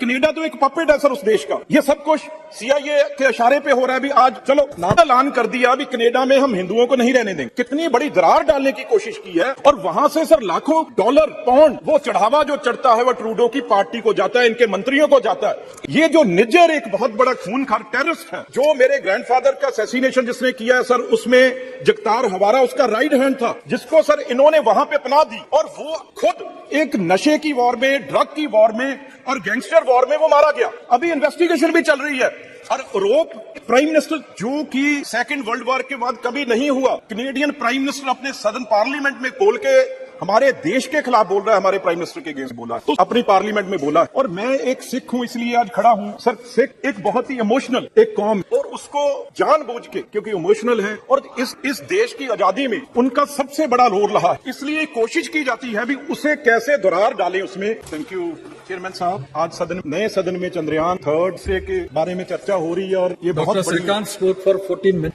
Canada तो एक puppet है सर उस देश का। ये सब कुछ CIA के इशारे पे हो रहा है। अभी आज चलो ऐलान कर दिया अभी कनाडा में हम हिंदुओं को नहीं रहने देंगे। कितनी बड़ी दरार डालने की कोशिश की है और वहां से सर लाखों डॉलर पाउंड वो चढ़ावा जो चढ़ता है वो ट्रूडो की पार्टी को जाता है, इनके मंत्रियों को जाता है। ये जो निजर एक बहुत बड़ा खूनखार टेररिस्ट है, जो मेरे ग्रैंडफादर का असैसिनेशन जिसने किया है सर, उसमें जगतार हवारा उसका राइट हैंड था, जिसको सर इन्होंने वहां पे पनाह दी और वो खुद एक नशे की वॉर में, ड्रग की वॉर में और गैंगस्टर वॉर में वो मारा गया। अभी इन्वेस्टिगेशन भी चल रही है। और यूरोप प्राइम मिनिस्टर जो कि सेकंड वर्ल्ड वॉर के बाद कभी नहीं हुआ, कैनेडियन प्राइम मिनिस्टर अपने सदन पार्लियामेंट में बोल के हमारे देश के खिलाफ बोल रहा है, हमारे प्राइम मिनिस्टर के अगेंस्ट बोला, तो अपनी पार्लियामेंट में बोला। और मैं एक सिख हूं इसलिए आज खड़ा हूं सर। सिख एक बहुत ही इमोशनल एक कौम और उसको जानबूझ के, क्योंकि इमोशनल है और इस देश की आजादी में उनका सबसे बड़ा रोल रहा है, इसलिए कोशिश की जाती है भी उसे कैसे दरार डालें उसमें। थैंक यू चेयरमैन साहब। आज सदन नए सदन में चंद्रयान थर्ड से के बारे में चर्चा हो रही है और ये बहुत श्रीकांत स्पोक फॉर 14 मिनट।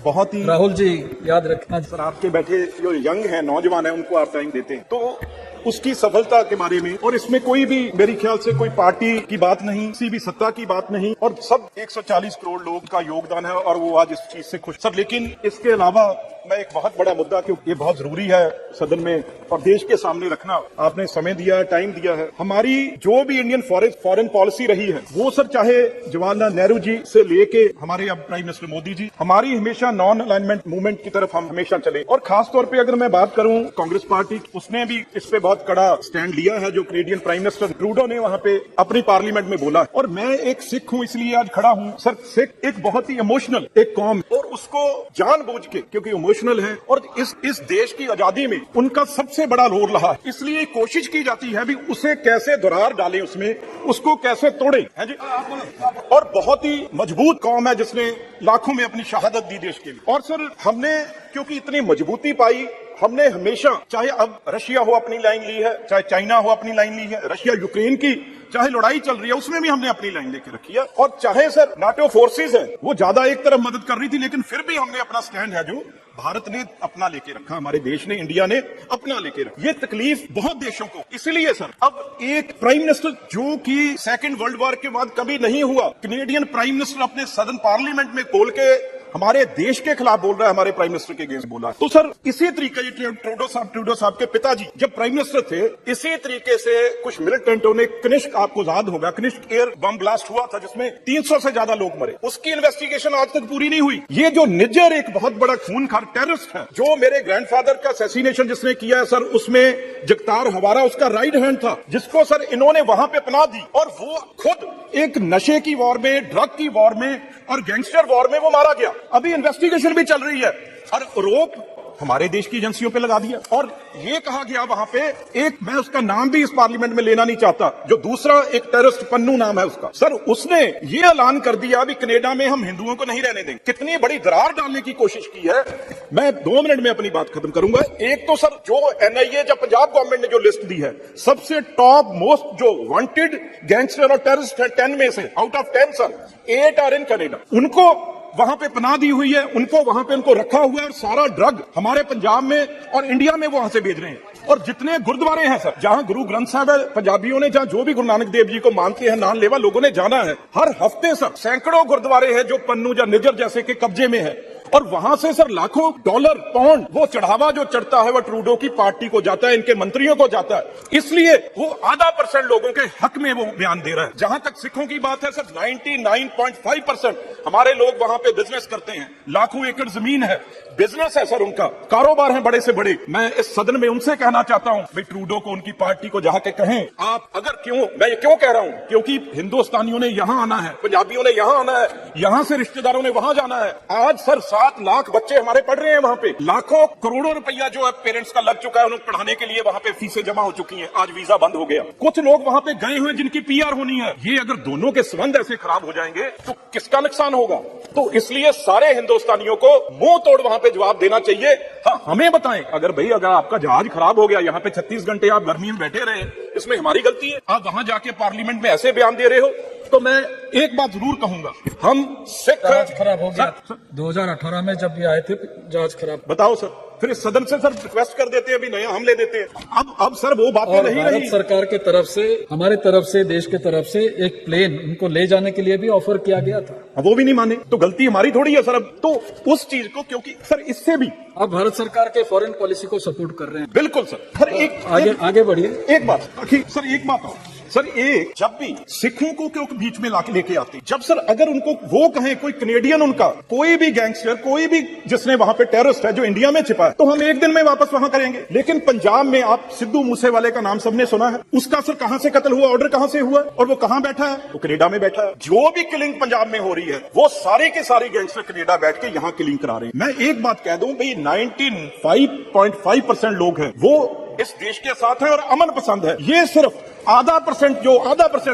बहुत ही राहुल जी याद रखना सर, आपके बैठे जो यंग है, नौजवान है, उनको आप टाइम देते हैं तो उसकी सफलता के बारे में। और इसमें कोई भी मेरे ख्याल से कोई पार्टी की बात नहीं, किसी भी सत्ता की बात नहीं, और सब 140 करोड़ लोग का योगदान है और वो आज इस चीज से खुश सर। लेकिन इसके अलावा मैं एक बहुत बड़ा मुद्दा, क्योंकि ये बहुत जरूरी है सदन में और देश के सामने रखना, आपने समय दिया है, टाइम दिया है। हमारी जो भी इंडियन फॉरेन पॉलिसी रही है वो सर, चाहे जवाहरलाल नेहरू जी से लेके हमारे अब प्राइम मिनिस्टर मोदी जी, हमारी हमेशा नॉन अलाइनमेंट मूवमेंट की तरफ हम हमेशा चले। और खासतौर पर अगर मैं बात करूं कांग्रेस पार्टी, उसने भी इस पे बहुत कड़ा स्टैंड लिया है, जो कैनेडियन प्राइम मिनिस्टर ट्रूडो ने वहां पे अपनी पार्लियामेंट में बोला। और मैं एक सिख हूं इसलिए आज खड़ा हूं सर। सिख एक बहुत ही इमोशनल एक कौम और उसको जानबूझ के, क्योंकि इमोशनल है और इस देश की आजादी में उनका सबसे बड़ा रोल रहा है, इसलिए कोशिश की जाती है भी उसे कैसे दरार डालें उसमें, उसको कैसे तोड़े है जी। और बहुत ही मजबूत कौम है जिसने लाखों में अपनी शहादत दी देश के लिए। और सर हमने क्योंकि इतनी मजबूती पाई, हमने हमेशा, चाहे अब रशिया हो अपनी लाइन ली है, चाहे चाइना हो अपनी लाइन ली है, रशिया यूक्रेन की चाहे लड़ाई चल रही है उसमें भी हमने अपनी लाइन लेके रखी है। और चाहे सर नाटो फोर्सेस है वो ज्यादा एक तरफ मदद कर रही थी, लेकिन फिर भी हमने अपना स्टैंड है जो भारत ने अपना लेके रखा, हमारे देश ने, इंडिया ने अपना लेके रखा। ये तकलीफ बहुत देशों को, इसलिए सर अब एक प्राइम मिनिस्टर जो कि सेकंड वर्ल्ड वॉर के बाद कभी नहीं हुआ, कैनेडियन प्राइम मिनिस्टर अपने सदन पार्लियामेंट में बोल के हमारे देश के खिलाफ बोल रहा है, हमारे प्राइम मिनिस्टर के अगेंस्ट बोला। तो सर इसी तरीके ट्रूडो साहब के पिताजी जब प्राइम मिनिस्टर थे, इसी तरीके से कुछ मिलिटेंटों ने कनिष्क, आपको याद होगा, कनिष्क एयर बम ब्लास्ट हुआ था जिसमें 300 से ज्यादा लोग मरे, उसकी इन्वेस्टिगेशन आज तक पूरी नहीं हुई। ये जो निजर एक बहुत बड़ा खूनखार टेररिस्ट है, जो मेरे ग्रैंडफादर का असैसिनेशन जिसने किया है सर, उसमें जगतार हवारा उसका राइट हैंड था, जिसको सर इन्होंने वहां पे पनाह दी और वो खुद एक नशे की वॉर में, ड्रग की वॉर में और गैंगस्टर वॉर में वो मारा गया। अभी इन्वेस्टिगेशन भी चल रही है और यूरोप हमारे देश की एजेंसियों पे लगा दिया। और ये कहा गया वहां पे, एक मैं उसका नाम भी इस पार्लियामेंट में लेना नहीं चाहता, जो दूसरा एक टेररिस्ट पन्नू नाम है उसका, सर उसने ये ऐलान कर दिया अभी कनाडा में हम हिंदुओं को नहीं रहने देंगे। कितनी बड़ी दरार डालने की कोशिश की है। मैं 2 मिनट में अपनी बात खत्म करूंगा। एक तो सर जो NIA जब पंजाब गवर्नमेंट ने जो लिस्ट दी है, सबसे टॉप मोस्ट जो वांटेड गैंगस्टर और टेररिस्ट है 10 में से, out of 10 sir 8 are in Canada. उनको वहां पे पनाह दी हुई है, उनको वहां पे उनको रखा हुआ है और सारा ड्रग हमारे पंजाब में और इंडिया में वहां से भेज रहे हैं। और जितने गुरुद्वारे हैं सर, जहां गुरु ग्रंथ साहब है, पंजाबियों ने जहां जो भी गुरु नानक देव जी को मानते हैं, नान लेवा लोगों ने जाना है, हर हफ्ते सर सैकड़ों गुरुद्वारे हैं जो पन्नू या निजर जैसे के कब्जे में है। और वहां से सर लाखों डॉलर पाउंड वो चढ़ावा जो चढ़ता है वो ट्रूडो की पार्टी को जाता है, इनके मंत्रियों को जाता है, इसलिए वो 0.5% लोगों के हक में वो बयान दे रहा है। जहां तक सिखों की बात है सर, 99.5% हमारे लोग वहां पे बिजनेस करते हैं, लाखों एकड़ जमीन है, बिजनेस है सर, उनका कारोबार है बड़े से बड़े। मैं इस सदन में उनसे कहना चाहता हूं भाई ट्रूडो को, उनकी पार्टी को जाके कहें आप, अगर क्यों, मैं ये क्यों कह रहा हूं, क्योंकि हिंदुस्तानियों ने यहां आना है, पंजाबियों ने यहां आना है, यहां से रिश्तेदारों ने वहां जाना है। आज सर 7 लाख बच्चे हमारे पढ़ रहे हैं वहां पे, लाखों करोड़ों रुपया जो है पेरेंट्स का लग चुका है, उन्हें पढ़ाने के लिए वहां पे फीसें जमा हो चुकी हैं। आज वीजा बंद हो गया, कुछ लोग वहां पे गए हुए जिनकी PR होनी है। ये अगर दोनों के संबंध ऐसे खराब हो जाएंगे तो किसका नुकसान होगा। तो इसलिए सारे हिंदुस्तानियों को मुंह तोड़ वहां पे जवाब देना चाहिए। हाँ, हमें बताएं, अगर आपका जहाज खराब हो गया, यहाँ पे 36 घंटे आप गर्मी में बैठे रहे, इसमें हमारी गलती है? आप वहां जाके पार्लियामेंट में ऐसे बयान दे रहे हो। तो मैं एक बात जरूर कहूंगा, हम सिख जहाज खराब हो गया 2018 में जब ये आए थे, जहाज खराब। बताओ सर, फिर इस सदन से सर रिक्वेस्ट कर देते हैं, अभी नया हम ले देते हैं। अब सर वो बातें और नहीं भारत रही। सरकार के तरफ से, हमारे तरफ से, देश के तरफ से एक प्लेन उनको ले जाने के लिए भी ऑफर किया गया था। अब वो भी नहीं माने तो गलती हमारी थोड़ी है सर। अब तो उस चीज को, क्योंकि सर इससे भी आप भारत सरकार के फॉरेन पॉलिसी को सपोर्ट कर रहे हैं। बिल्कुल सर आगे बढ़िए। एक बात सर, एक बात और सर, जब भी सिखों को क्यों बीच में लाके लेके आते, जब सर अगर उनको वो कहें, कोई कनेडियन उनका कोई भी गैंगस्टर, कोई भी जिसने वहां पे टेररिस्ट है जो इंडिया में छिपा है, तो हम एक दिन में वापस वहां करेंगे। लेकिन पंजाब में आप सिद्धू मूसेवाले का नाम सबने सुना है, उसका सर कहां से कत्ल हुआ, ऑर्डर कहां से हुआ, और वो कहां बैठा है? वो कनेडा में बैठा है। जो भी किलिंग पंजाब में हो रही है वो सारे के सारे गैंगस्टर कनेडा बैठ के यहां किलिंग करा रहे हैं। मैं एक बात कह दूं भाई, 95.5% लोग हैं वो इस देश के साथ हैं और अमन पसंद है। ये सिर्फ आधा परसेंट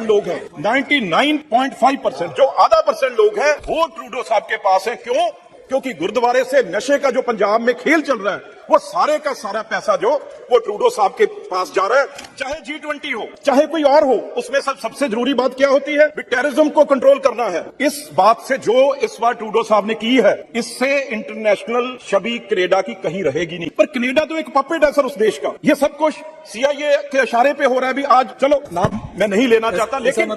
लोग हैं, 99.5% जो आधा परसेंट लोग हैं वो ट्रूडो साहब के पास है। क्यों? क्योंकि गुरुद्वारे से नशे का जो पंजाब में खेल चल रहा है वो सारे का सारा पैसा जो वो ट्रूडो साहब के पास जा रहा है। चाहे G20 हो, चाहे कोई और हो, उसमें सबसे जरूरी बात क्या होती है? टेररिज्म को कंट्रोल करना है। इस बात से जो इस बार ट्रूडो साहब ने की है, इससे इंटरनेशनल छवि कनेडा की कहीं रहेगी नहीं। पर कनेडा तो एक पपेट है सर उस देश का। ये सब कुछ CIA के इशारे पे हो रहा है। अभी आज चलो नाम मैं नहीं लेना चाहता, लेकिन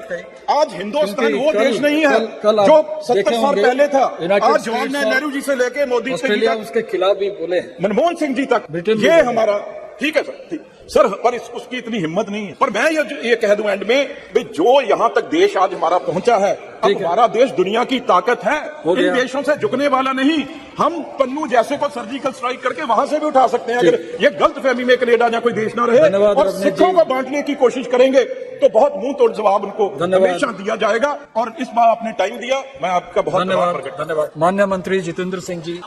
आज हिंदुस्तान वो देश नहीं है जो 70 साल पहले था। आज जवाहरलाल नेहरू जी से लेके मोदी ऑस्ट्रेलिया उसके खिलाफ भी बोले, मनमोहन सिंह जी तक, ये हमारा ठीक है सर, ठीक सर, पर उसकी इतनी हिम्मत नहीं है। पर मैं ये कह दूं एंड में भाई, जो यहां तक देश आज हमारा पहुंचा है, अब हमारा देश दुनिया की ताकत है, इन देशों से झुकने वाला नहीं। हम पन्नू जैसे को सर्जिकल स्ट्राइक करके वहां से भी उठा सकते हैं। अगर ये गलतफहमी में कनेडा या कोई देश ना रहे और सिखों को बांटने की कोशिश करेंगे तो बहुत मुंह तोड़ जवाब उनको हमेशा दिया जाएगा। और इस बार आपने टाइम दिया, मैं आपका बहुत धन्यवाद। माननीय मंत्री जितेंद्र सिंह जी।